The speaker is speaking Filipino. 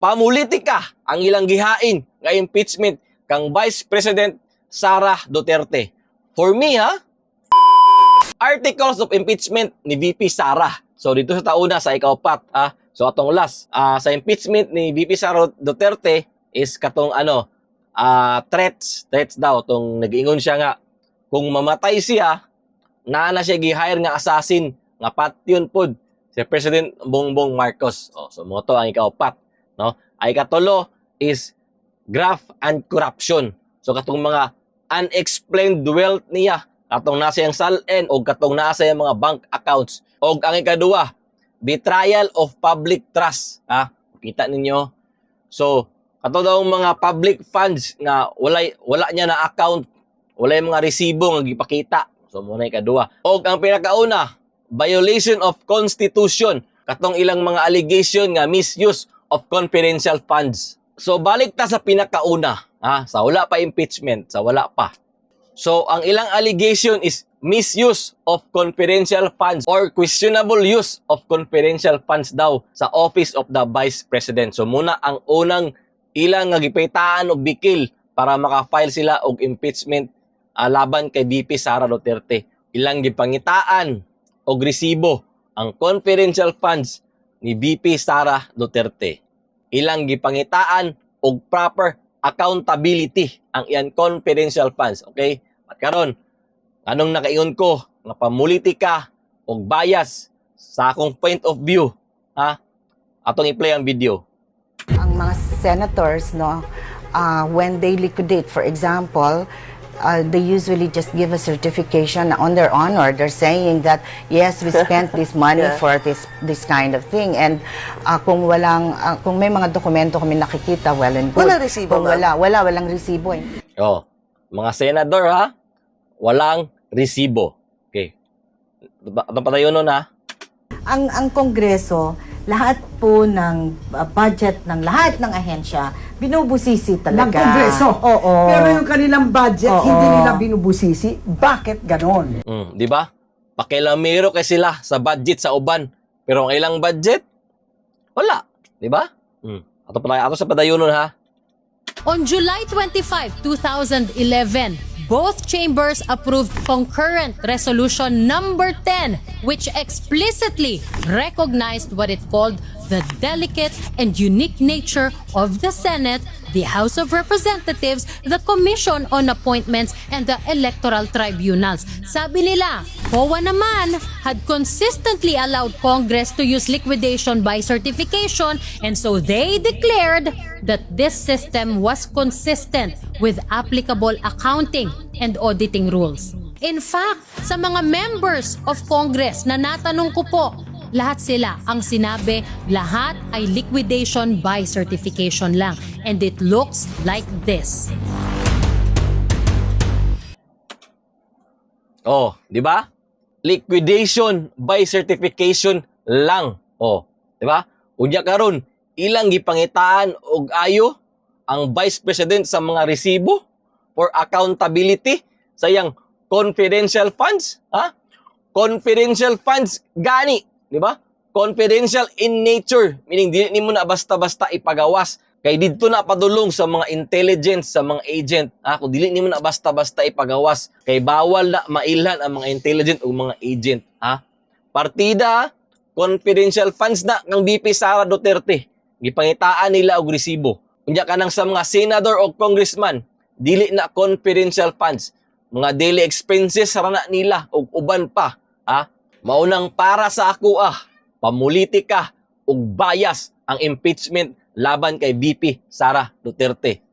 pamulitika ang ilang gihain nga impeachment kang Vice President Sara Duterte. For me, articles of impeachment ni VP Sara. So dito sa tauna sa ika-4, so atong last sa impeachment ni VP Sara Duterte is katong threats daw tong nag-ingon siya nga kung mamatay siya na siya gi-hire nga assassin nga patyon pod si President Bongbong Marcos. So mo to ang ika-4, no? Ay katulo is graft and corruption. So katong mga unexplained wealth niya, katong nasa yung salin o katong nasa yung mga bank accounts. O ang ikaduha, betrayal of public trust. Kita ninyo? So, katong daw mga public funds nga wala niya na account, wala yung mga resibo nga gipakita. So, muna ikaduha. O ang pinakauna, violation of constitution. Katong ilang mga allegation nga misuse of confidential funds. So, balik ta sa pinakauna. Sa wala pa impeachment, sa wala pa. So, ang ilang allegation is misuse of confidential funds or questionable use of confidential funds daw sa Office of the Vice President. So, muna ang unang ilang nga gipaytaan og bikil para maka-file sila og impeachment laban kay VP Sara Duterte. Ilang gipangitaan og resibo ang confidential funds ni VP Sara Duterte. Ilang gipangitaan og proper accountability ang iyan confidential funds. Okay? At karon, anong nakaingon ko nga pamulitika og bias sa akong point of view, atong i-play ang video. Ang mga senators, no, when they liquidate, for example, they usually just give a certification on their honor. They're saying that yes, we spent this money for this kind of thing. And kung may mga dokumento kami nakikita, well and good. Walang resibo, kung walang resibo. Mga senador walang resibo. Okay. Atong patayon nun Ang Kongreso, lahat po ng budget ng lahat ng ahensya, binubusisi talaga. Ng Kongreso? Oo. Pero yung kanilang budget, Oo. hindi nila binubusisi. Bakit ganon? Di ba? Pakilamero kay sila sa budget sa uban. Pero ang ilang budget, wala. Di ba? Ato sa padayon nun On July 25, 2011, both chambers approved concurrent resolution number 10, which explicitly recognized what it called the delicate and unique nature of the Senate, the House of Representatives, the Commission on Appointments, and the Electoral Tribunals. Sabi nila, COA naman had consistently allowed Congress to use liquidation by certification, and so they declared that this system was consistent with applicable accounting and auditing rules. In fact, sa mga members of Congress na natanong ko po, lahat sila ang sinabi, lahat ay liquidation by certification lang. And it looks like this. Di ba? Liquidation by certification lang. Di ba? Unya karon, ilang gipangitaan og ayo ang Vice President sa mga resibo for accountability sa iyang confidential funds, Confidential funds gani, di ba? Confidential in nature, meaning dili nimo na basta-basta ipagawas. Kay didto na padulong sa mga intelligence, sa mga agent, kung dili nimo na basta-basta ipagawas, kay bawal na mailhan ang mga intelligent o mga agent, Partida, confidential funds na ng VP Sara Duterte. Gipangitaan nila og resibo. Unya kanang sa mga senador o congressman, dili na confidential funds. Mga daily expenses ra na nila og uban pa, Maunang para sa ako pamulitika ug bias ang impeachment laban kay VP Sara Duterte.